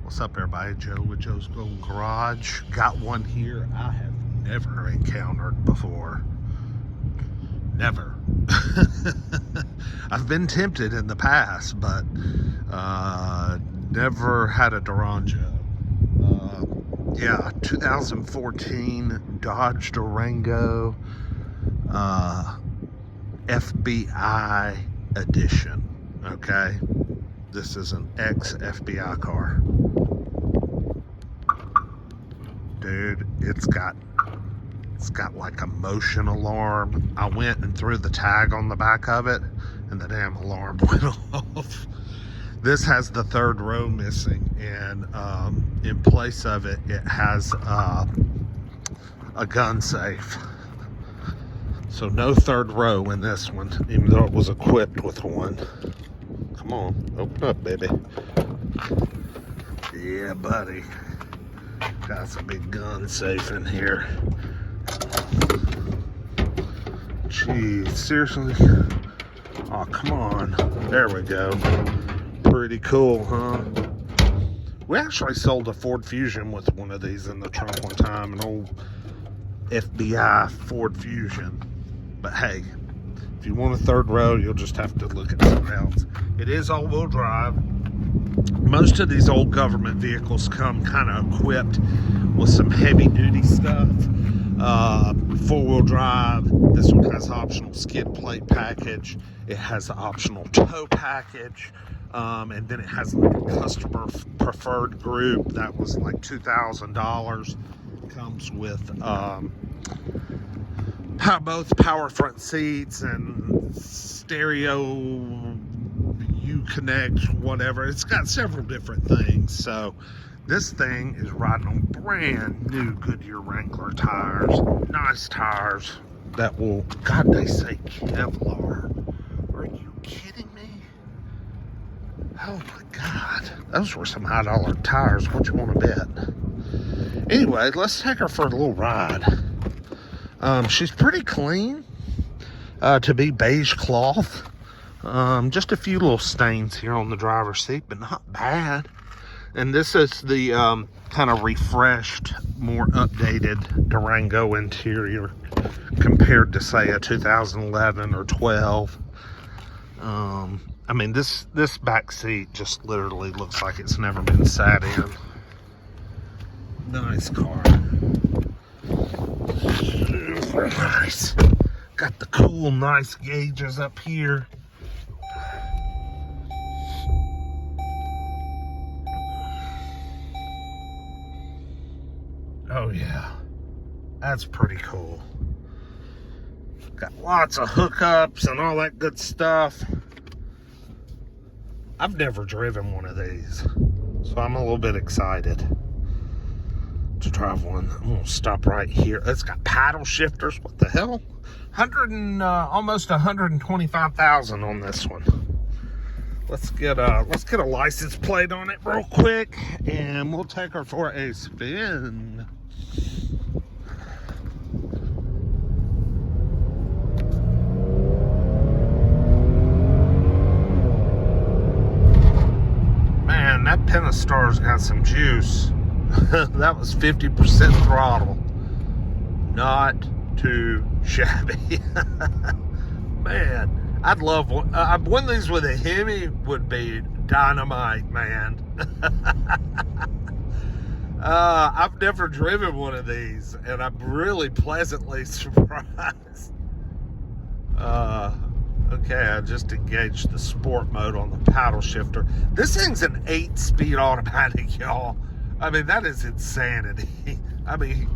What's up, everybody? Joe with Joe's Golden Garage. Got one here I have never encountered before. Never. I've been tempted in the past, but never had a Durango. Yeah, 2014 Dodge Durango FBI edition. Okay, this is an ex-FBI car. Dude, it's got like a motion alarm. I went and threw the tag on the back of it, and the damn alarm went off. This has the third row missing, and in place of it, it has a gun safe. So no third row in this one, even though it was equipped with one. Come on, open up, baby. Yeah, buddy. Got a big gun safe in here. Gee, seriously? Oh, come on. There we go. Pretty cool, huh? We actually sold a Ford Fusion with one of these in the trunk one time, an old FBI Ford Fusion. But hey, if you want a third row, you'll just have to look at something else. It is all-wheel drive. Most of these old government vehicles come kind of equipped with some heavy-duty stuff. Four-wheel drive. This one has optional skid plate package. It has the optional tow package. And then it has like a customer preferred group that was like $2,000. Comes with both power front seats and stereo Connect, whatever. It's got several different things. So this thing is riding on brand new Goodyear Wrangler tires. Nice tires that will, God, they say Kevlar. Are you kidding me? Oh my God, those were some high dollar tires. What you want to bet? Anyway, let's take her for a little ride. She's pretty clean to be beige cloth. Just a few little stains here on the driver's seat, but not bad. And this is the kind of refreshed, more updated Durango interior compared to, say, a 2011 or 12. I mean, this back seat just literally looks like it's never been sat in. Nice car. Super nice. Got the cool, nice gauges up here. Oh yeah, that's pretty cool. Got lots of hookups and all that good stuff. I've never driven one of these, so I'm a little bit excited to drive one. I'm gonna stop right here. It's got paddle shifters. What the hell? Almost 125,000 on this one. Let's get a license plate on it real quick, and we'll take her for a spin. Man, that Pentastar's got some juice. That was 50% throttle. Not too shabby. Man, I'd love one. One of these with a Hemi would be dynamite, man. I've never driven one of these, and I'm really pleasantly surprised. Okay, I just engaged the sport mode on the paddle shifter. This thing's an 8-speed automatic, y'all. I mean, that is insanity. I mean,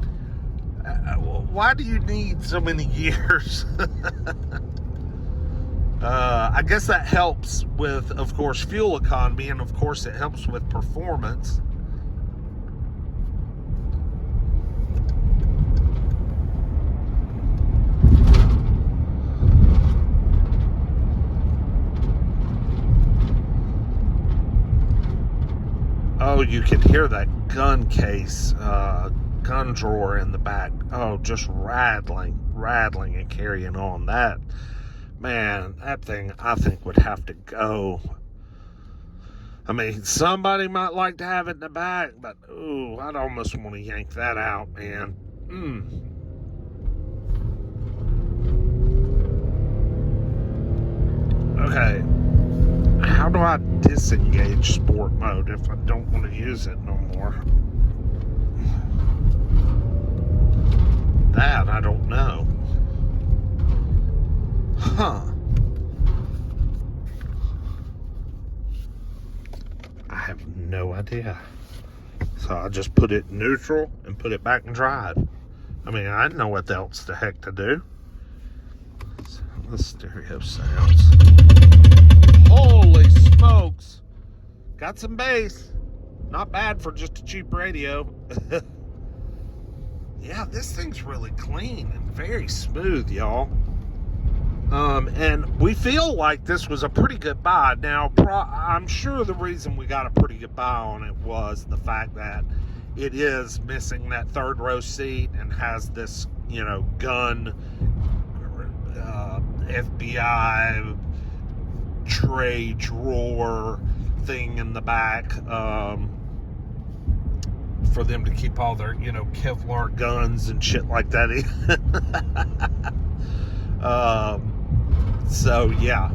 why do you need so many gears? I guess that helps with, of course, fuel economy, and of course it helps with performance. Oh, you can hear that gun case, gun drawer in the back. Oh, just rattling and carrying on. That, man, that thing I think would have to go. I mean, somebody might like to have it in the back, but ooh, I'd almost want to yank that out, man. Okay, how do I disengage sport mode if I don't want to use it no more? That I don't know. Huh. I have no idea. So I just put it in neutral and put it back in drive. I mean, I didn't know what else the heck to do. So the stereo sounds. Holy smokes. Got some bass. Not bad for just a cheap radio. Yeah, this thing's really clean and very smooth, y'all. And we feel like this was a pretty good buy. Now, I'm sure the reason we got a pretty good buy on it was the fact that it is missing that third row seat and has this, you know, gun, FBI tray drawer thing in the back, for them to keep all their, you know, Kevlar guns and shit like that in. So yeah,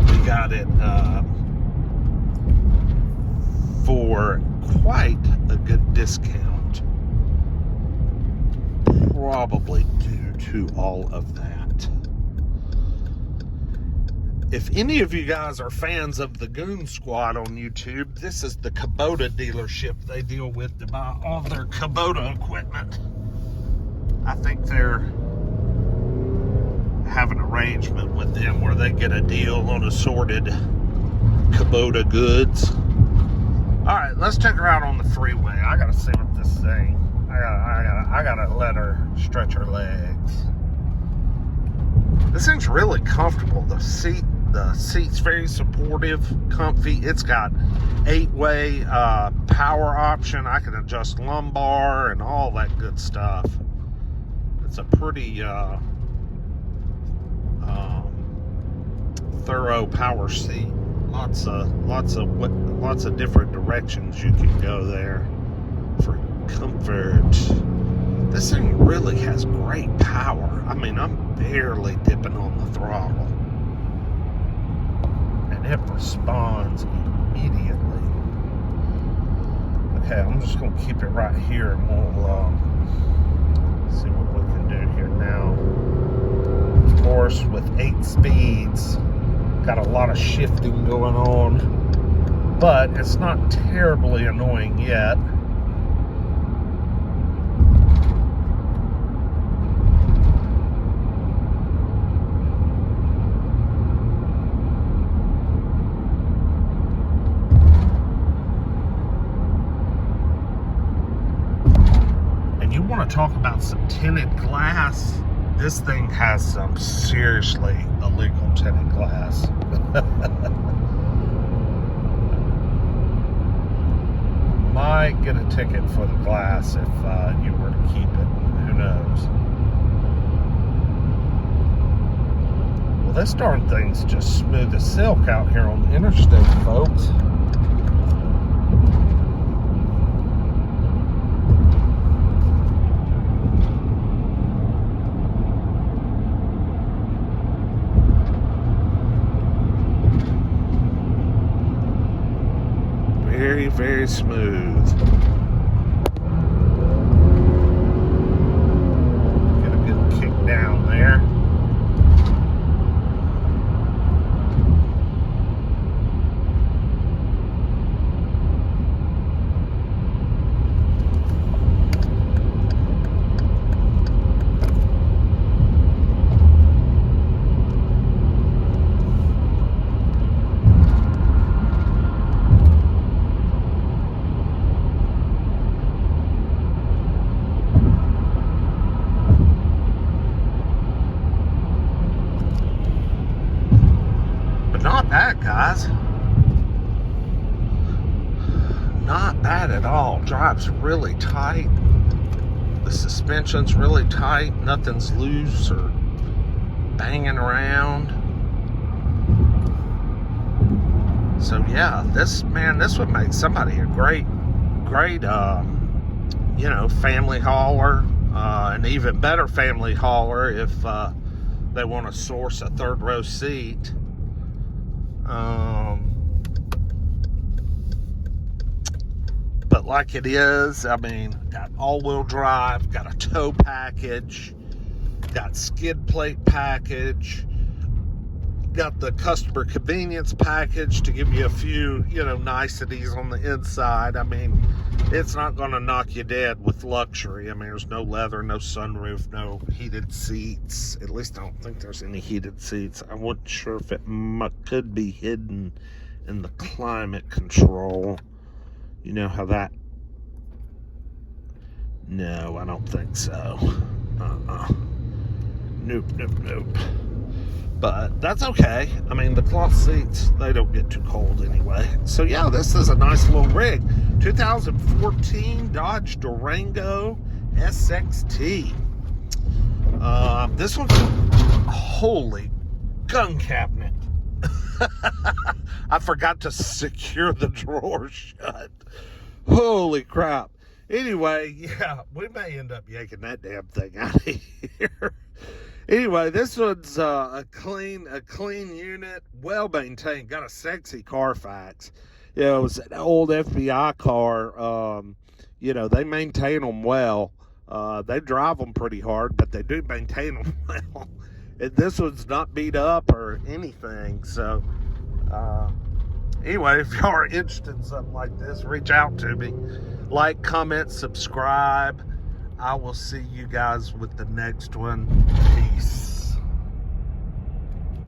we got it for quite a good discount, probably due to all of that. If any of you guys are fans of the Goon Squad on YouTube, this is the Kubota dealership they deal with to buy all their Kubota equipment. I think they're have an arrangement with them where they get a deal on assorted Kubota goods. All right, let's take her out on the freeway. I gotta see what this thing. I gotta let her stretch her legs. This thing's really comfortable. The seat's very supportive, comfy. It's got 8-way power option. I can adjust lumbar and all that good stuff. It's a pretty thorough power seat. Lots of different directions you can go there for comfort. This thing really has great power. I mean, I'm barely dipping on the throttle. And it responds immediately. Okay, I'm just going to keep it right here and we'll see what we can do here now. Of course, with 8 speeds, got a lot of shifting going on, but it's not terribly annoying yet. Want to talk about some tinted glass. This thing has some seriously illegal tinted glass. Might get a ticket for the glass if you were to keep it. Who knows? Well, this darn thing's just smooth as silk out here on the interstate, folks. Very, very smooth. Get a good kick down there. Not bad, guys. Not bad at all. Drives really tight. The suspension's really tight. Nothing's loose or banging around. So yeah, this would make somebody a great, family hauler, an even better family hauler if they want to source a third row seat. But like it is, I mean, got all-wheel drive, got a tow package, got skid plate package, got the customer convenience package to give you a few, niceties on the inside. I mean, it's not going to knock you dead with luxury. I mean, there's no leather, no sunroof, no heated seats. At least I don't think there's any heated seats. I wasn't sure if it could be hidden in the climate control. You know how that... No, I don't think so. Nope. But that's okay. I mean, the cloth seats, they don't get too cold anyway. So yeah, this is a nice little rig. 2014 Dodge Durango SXT. This one's... Holy gun cabinet. I forgot to secure the drawer shut. Holy crap. Anyway, yeah, we may end up yanking that damn thing out of here. Anyway, this one's a clean unit, well maintained, got a sexy Carfax. It was an old FBI car. They maintain them well. They drive them pretty hard, but they do maintain them well. And this one's not beat up or anything. So, anyway, if y'all are interested in something like this, reach out to me. Like, comment, subscribe. I will see you guys with the next one. Peace.